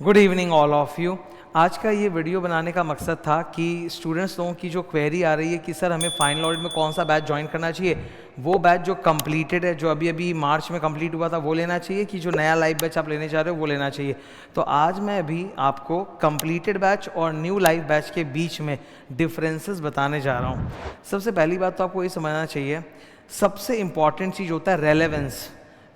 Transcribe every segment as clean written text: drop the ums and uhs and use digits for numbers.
Good evening all of you. आज का ये वीडियो बनाने का मकसद था कि स्टूडेंट्स लोगों की जो क्वेरी आ रही है कि सर हमें फाइनल ऑडिट में कौन सा बैच ज्वाइन करना चाहिए, वो बैच जो कंप्लीटेड है, जो अभी अभी मार्च में कंप्लीट हुआ था वो लेना चाहिए कि जो नया लाइव बैच आप लेने जा रहे हो वो लेना चाहिए। तो आज मैं अभी आपको कंप्लीटेड बैच और न्यू लाइव बैच के बीच में डिफरेंसेस बताने जा रहा हूँ। सबसे पहली बात तो आपको ये समझना चाहिए, सबसे इम्पॉर्टेंट चीज़ होता है रेलेवेंस।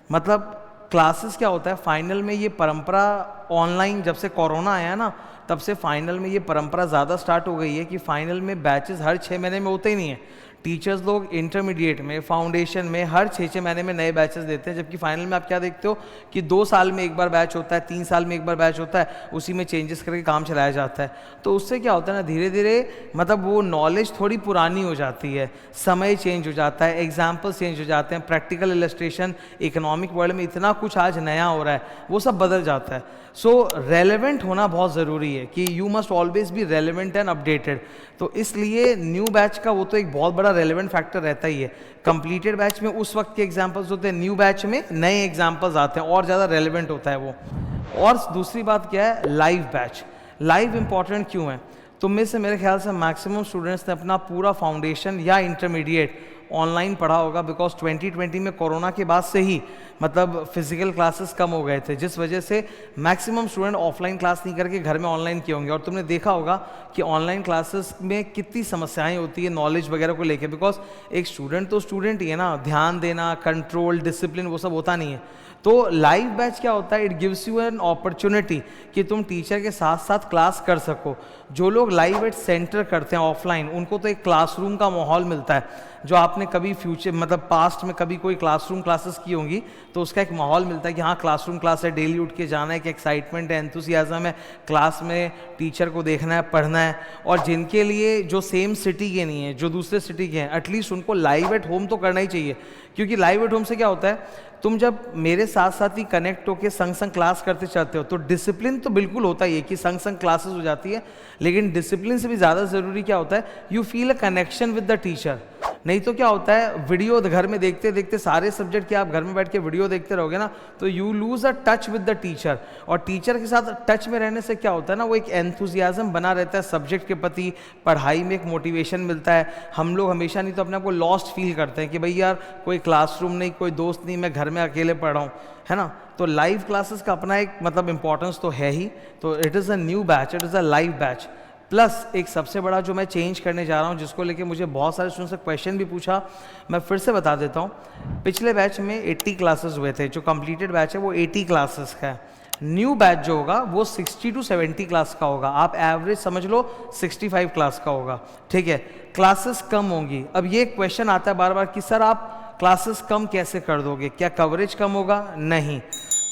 मतलब क्लासेस क्या होता है, फाइनल में ये परंपरा ऑनलाइन जब से कोरोना आया ना तब से फाइनल में ये परंपरा ज़्यादा स्टार्ट हो गई है कि फाइनल में बैचेस हर 6 महीने में होते ही नहीं है। टीचर्स लोग इंटरमीडिएट में, फाउंडेशन में हर 6-6 महीने में नए बैचेस देते हैं, जबकि फाइनल में आप क्या देखते हो कि 2 साल में एक बार बैच होता है, 3 साल में एक बार बैच होता है, उसी में चेंजेस करके काम चलाया जाता है। तो उससे क्या होता है ना, धीरे धीरे मतलब वो नॉलेज थोड़ी पुरानी हो जाती है, समय चेंज हो जाता है, एग्जाम्पल्स चेंज हो जाते हैं, प्रैक्टिकल इलस्ट्रेशन, इकोनॉमिक वर्ल्ड में इतना कुछ आज नया हो रहा है, वो सब बदल जाता है। सो रेलेवेंट होना बहुत ज़रूरी है कि you must always be relevant and updated. तो इसलिए न्यू बैच का वो तो एक बहुत बड़ा रेलेवेंट फैक्टर रहता ही है। कंप्लीटेड बैच में उस वक्त के एग्जाम्पल्स होते हैं, न्यू बैच में नए एग्जाम्पल्स आते हैं और ज़्यादा रेलेवेंट होता है वो। और दूसरी बात क्या है, लाइव बैच। लाइव इंपॉर्टेंट क्यों है? तुम में से मेरे ख्याल से मैक्सिमम स्टूडेंट्स ने अपना पूरा फाउंडेशन या इंटरमीडिएट ऑनलाइन पढ़ा होगा, बिकॉज 2020 में कोरोना के बाद से ही मतलब फिजिकल क्लासेस कम हो गए थे, जिस वजह से मैक्सिमम स्टूडेंट ऑफलाइन क्लास नहीं करके घर में ऑनलाइन किए होंगे। और तुमने देखा होगा कि ऑनलाइन क्लासेस में कितनी समस्याएं होती है नॉलेज वगैरह को लेके, बिकॉज एक स्टूडेंट तो स्टूडेंट ही है ना, ध्यान देना, कंट्रोल, डिसिप्लिन वो सब होता नहीं है। तो लाइव बैच क्या होता है, it gives you an opportunity कि तुम टीचर के साथ साथ क्लास कर सको। जो लोग लाइव बैच सेंटर करते हैं ऑफलाइन, उनको तो एक क्लासरूम का माहौल मिलता है। जो आपने कभी फ्यूचर मतलब पास्ट में कभी कोई क्लासरूम क्लासेस की होंगी तो उसका एक माहौल मिलता है कि हाँ क्लासरूम क्लास है, डेली उठ के जाना है, कि एक्साइटमेंट है, एंथुसियाज्म है, क्लास में टीचर को देखना है, पढ़ना है। और जिनके लिए जो सेम सिटी के नहीं है, जो दूसरे सिटी के हैं, एटलीस्ट उनको लाइव एट होम तो करना ही चाहिए। क्योंकि लाइव एट होम से क्या होता है, तुम जब मेरे साथ साथ ही कनेक्ट होकर संग संग क्लास करते चलते हो तो डिसिप्लिन तो बिल्कुल होता ही है कि संग संग क्लासेस हो जाती है, लेकिन डिसिप्लिन से भी ज़्यादा ज़रूरी क्या होता है, you feel a connection with the teacher. नहीं तो क्या होता है, वीडियो घर में देखते देखते सारे सब्जेक्ट के आप घर में बैठ के वीडियो देखते रहोगे ना, तो you lose a touch with the teacher. और टीचर के साथ टच में रहने से क्या होता है ना, वो एक एंथुसियाज्म बना रहता है सब्जेक्ट के प्रति, पढ़ाई में एक मोटिवेशन मिलता है। हम लोग हमेशा नहीं तो अपने आप को लॉस्ट फील करते हैं कि भाई यार कोई क्लासरूम नहीं, कोई दोस्त नहीं, मैं घर में अकेले पढ़ रहा हूँ, है ना। तो लाइव क्लासेस का अपना एक मतलब इंपॉर्टेंस तो है ही। तो it is a new batch, it is a live batch. Plus एक सबसे बड़ा जो मैं चेंज करने जा रहा हूँ, जिसको लेके मुझे बहुत सारे स्टूडेंट्स से क्वेश्चन भी पूछा, मैं फिर से बता देता हूँ। पिछले बैच में 80 क्लासेस हुए थे, जो कंप्लीटेड बैच है वो 80 क्लासेस का है। न्यू बैच जो होगा वो 60 to 70 क्लास का होगा, आप एवरेज समझ लो 65 क्लास का होगा, ठीक है। क्लासेस कम होंगी। अब ये क्वेश्चन आता है बार बार कि सर आप क्लासेस कम कैसे कर दोगे, क्या कवरेज कम होगा? नहीं,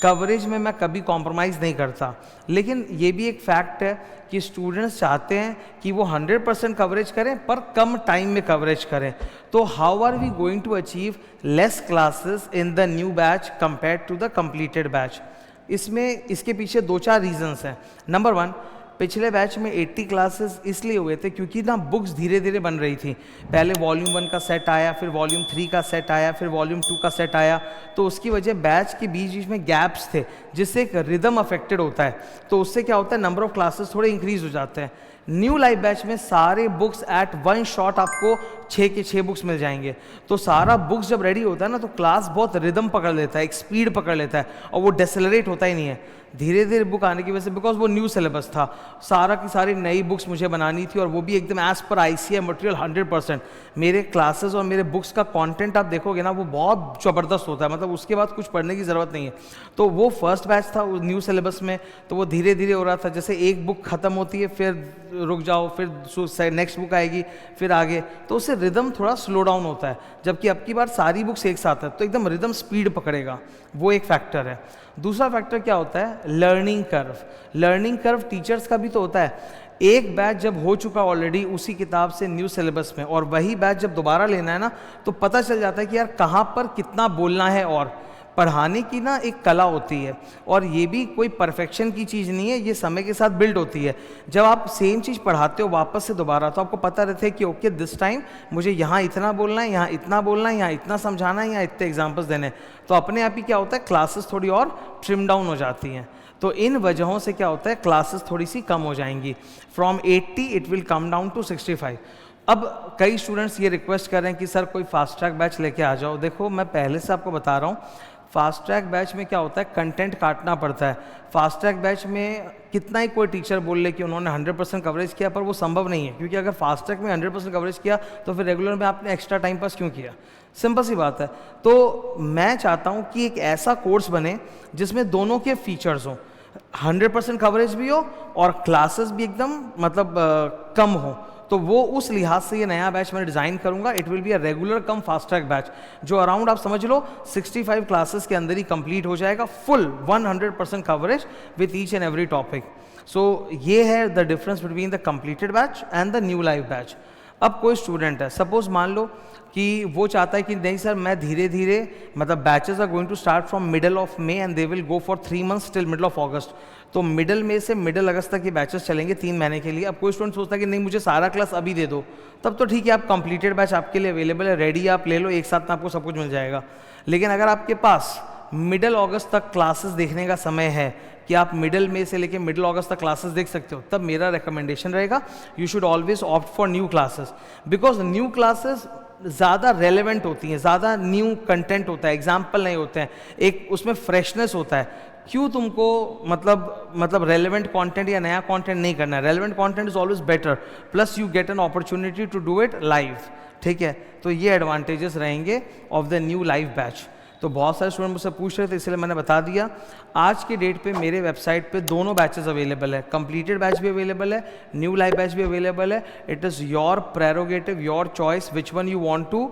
कवरेज में मैं कभी कॉम्प्रोमाइज़ नहीं करता, लेकिन ये भी एक फैक्ट है कि स्टूडेंट्स चाहते हैं कि वो 100% कवरेज करें पर कम टाइम में कवरेज करें। तो how are we going to achieve less classes in the new batch compare to the completed batch? इसमें इसके पीछे 2-4 रीजंस हैं। नंबर 1, पिछले बैच में 80 क्लासेस इसलिए हुए थे क्योंकि ना बुक्स धीरे धीरे बन रही थी। पहले वॉल्यूम 1 का सेट आया, फिर वॉल्यूम 3 का सेट आया, फिर वॉल्यूम 2 का सेट आया। तो उसकी वजह बैच के बीच बीच में गैप्स थे, जिससे एक रिदम अफेक्टेड होता है। तो उससे क्या होता है, नंबर ऑफ क्लासेस थोड़े इंक्रीज हो जाते हैं। न्यू लाइव बैच में सारे बुक्स एट वन शॉट आपको 6 के 6 बुक्स मिल जाएंगे। तो सारा बुक्स जब रेडी होता है ना तो क्लास बहुत रिदम पकड़ लेता है, एक स्पीड पकड़ लेता है, और वो डेसेलरेट होता ही नहीं है। धीरे धीरे बुक आने की वजह से, बिकॉज वो न्यू सिलेबस था, सारा की सारी नई बुक्स मुझे बनानी थी, और वो भी एकदम एज पर ICAI मटेरियल 100%। मेरे क्लासेस और मेरे बुक्स का कंटेंट आप देखोगे ना वो बहुत ज़बरदस्त होता है, मतलब उसके बाद कुछ पढ़ने की ज़रूरत नहीं है। तो वो फर्स्ट बैच था उस न्यू सिलेबस में, तो वो धीरे धीरे हो रहा था, जैसे एक बुक खत्म होती है फिर रुक जाओ, फिर नेक्स्ट बुक आएगी, फिर आगे, तो उससे रिदम थोड़ा स्लो डाउन होता है। जबकि अब की बार सारी बुक्स एक साथ है तो एकदम रिदम स्पीड पकड़ेगा, वो एक फैक्टर है। दूसरा फैक्टर क्या होता है, learning curve. Learning curve teachers का भी तो होता है। एक बैच जब हो चुका ऑलरेडी उसी किताब से न्यू सिलेबस में, और वही बैच जब दोबारा लेना है ना तो पता चल जाता है कि यार कहाँ पर कितना बोलना है। और पढ़ाने की ना एक कला होती है, और ये भी कोई परफेक्शन की चीज़ नहीं है, ये समय के साथ बिल्ड होती है। जब आप सेम चीज़ पढ़ाते हो वापस से दोबारा, तो आपको पता रहता है कि ओके दिस टाइम मुझे यहाँ इतना बोलना है, यहाँ इतना बोलना है, यहाँ इतना समझाना है, यहाँ इतने एग्जाम्पल्स देने हैं। तो अपने आप ही क्या होता है, क्लासेस थोड़ी और ट्रिम डाउन हो जाती हैं। तो इन वजहों से क्या होता है, क्लासेस थोड़ी सी कम हो जाएंगी। From 80 it will come down to 65। अब कई स्टूडेंट्स ये रिक्वेस्ट कर रहे हैं कि सर कोई फास्ट ट्रैक बैच लेके आ जाओ। देखो मैं पहले से आपको बता रहा हूँ, फास्ट ट्रैक बैच में क्या होता है, कंटेंट काटना पड़ता है। फास्ट ट्रैक बैच में कितना ही कोई टीचर बोल ले कि उन्होंने 100% कवरेज किया, पर वो संभव नहीं है, क्योंकि अगर फास्ट ट्रैक में 100% कवरेज किया तो फिर रेगुलर में आपने एक्स्ट्रा टाइम पास क्यों किया, सिंपल सी बात है। तो मैं चाहता हूँ कि एक ऐसा कोर्स बने जिसमें दोनों के फीचर्स हों, 100% कवरेज भी हो और क्लासेस भी एकदम मतलब कम हो। तो वो उस लिहाज से ये नया बैच मैं डिज़ाइन करूंगा। It will be a regular come fast track batch, जो अराउंड आप समझ लो 65 क्लासेस के अंदर ही कंप्लीट हो जाएगा, full 100% coverage with each and every topic. So ये है the difference between the completed batch and the new live batch. अब कोई स्टूडेंट है, सपोज मान लो कि वो चाहता है कि नहीं सर मैं धीरे धीरे, मतलब batches are going to start from middle of May and they will go for 3 months till middle of अगस्त। तो मिडल में से मिडल अगस्त तक ये बैचेस चलेंगे 3 महीने के लिए। अब कोई स्टूडेंट सोचता है कि नहीं मुझे सारा क्लास अभी दे दो, तब तो ठीक है, आप कंप्लीटेड बैच आपके लिए अवेलेबल है, रेडी आप ले लो, एक साथ में आपको सब कुछ मिल जाएगा। लेकिन अगर आपके पास मिडल अगस्त तक क्लासेस देखने का समय है कि आप मिडल में से लेके मिडल अगस्त तक क्लासेस देख सकते हो, तब मेरा रिकमेंडेशन रहेगा you should always opt for new classes, because new classes ज़्यादा रेलेवेंट होती हैं, ज़्यादा न्यू कंटेंट होता है, एग्जाम्पल नहीं होते हैं, एक उसमें फ्रेशनेस होता है। क्यों तुमको मतलब रेलेवेंट कंटेंट या नया कंटेंट नहीं करना है, relevant content is always better, plus you get an opportunity to do it live, ठीक है। तो ये एडवांटेजेस रहेंगे of the new live batch. तो बहुत सारे स्टूडेंट मुझसे पूछ रहे थे, इसलिए मैंने बता दिया। आज की डेट पे मेरे वेबसाइट पे दोनों बैचेस अवेलेबल है, कंप्लीटेड बैच भी अवेलेबल है, न्यू लाइव बैच भी अवेलेबल है। It is your prerogative, your choice which one you want to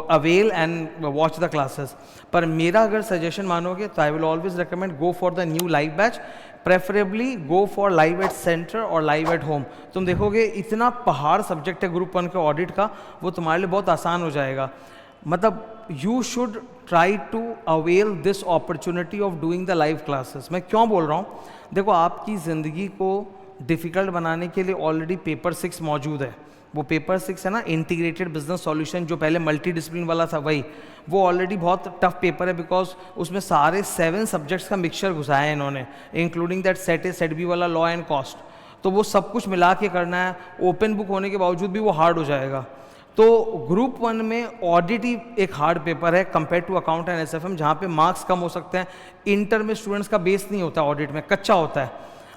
avail and watch the classes. पर मेरा अगर सजेशन मानोगे तो I will always recommend go for the new live batch, preferably go for live at centre और live at home. तुम देखोगे इतना पहाड़ सब्जेक्ट है ग्रुप 1 के ऑडिट का, वो तुम्हारे लिए बहुत आसान हो जाएगा। मतलब you should try to avail this opportunity of doing the live classes. मैं क्यों बोल रहा हूँ, देखो आपकी ज़िंदगी को डिफ़िकल्ट बनाने के लिए ऑलरेडी पेपर 6 मौजूद है। वो पेपर 6 है ना, इंटीग्रेटेड बिजनेस सॉल्यूशन, जो पहले मल्टी डिसिप्लिन वाला था, वही वो ऑलरेडी बहुत टफ पेपर है, बिकॉज उसमें सारे 7 सब्जेक्ट्स का मिक्सचर घुसाया है इन्होंने, including that set A set B वाला लॉ एंड कॉस्ट। तो वो सब कुछ मिला के करना है, ओपन बुक होने के बावजूद भी वो हार्ड हो जाएगा। तो ग्रुप 1 में ऑडिट ही एक हार्ड पेपर है compare to account and SFM, जहाँ पे मार्क्स कम हो सकते हैं। इंटर में स्टूडेंट्स का बेस नहीं होता, ऑडिट में कच्चा होता है।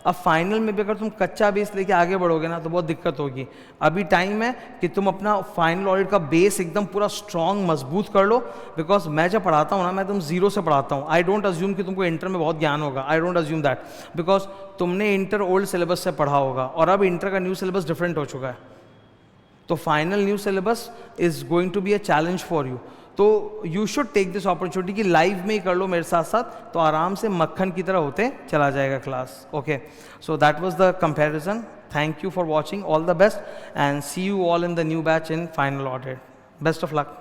अब फाइनल में भी अगर तुम कच्चा बेस लेके आगे बढ़ोगे ना तो बहुत दिक्कत होगी। अभी टाइम है कि तुम अपना फाइनल ऑडिट का बेस एकदम पूरा स्ट्रॉन्ग मजबूत कर लो, बिकॉज मैं जब पढ़ाता हूँ ना, मैं तुम जीरो से पढ़ाता हूँ। आई डोंट अज्यूम कि तुमको इंटर में बहुत ज्ञान होगा, I don't assume that, because तुमने इंटर ओल्ड सिलेबस से पढ़ा होगा और अब इंटर का न्यू सिलेबस डिफरेंट हो चुका है। तो final new syllabus is going to be a challenge for you. तो you should take this opportunity कि लाइव में ही कर लो मेरे साथ साथ, तो आराम से मक्खन की तरह होते चला जाएगा class. Okay, so that was the comparison. Thank you for watching, all the best and see you all in the new batch in final audit. Best of luck.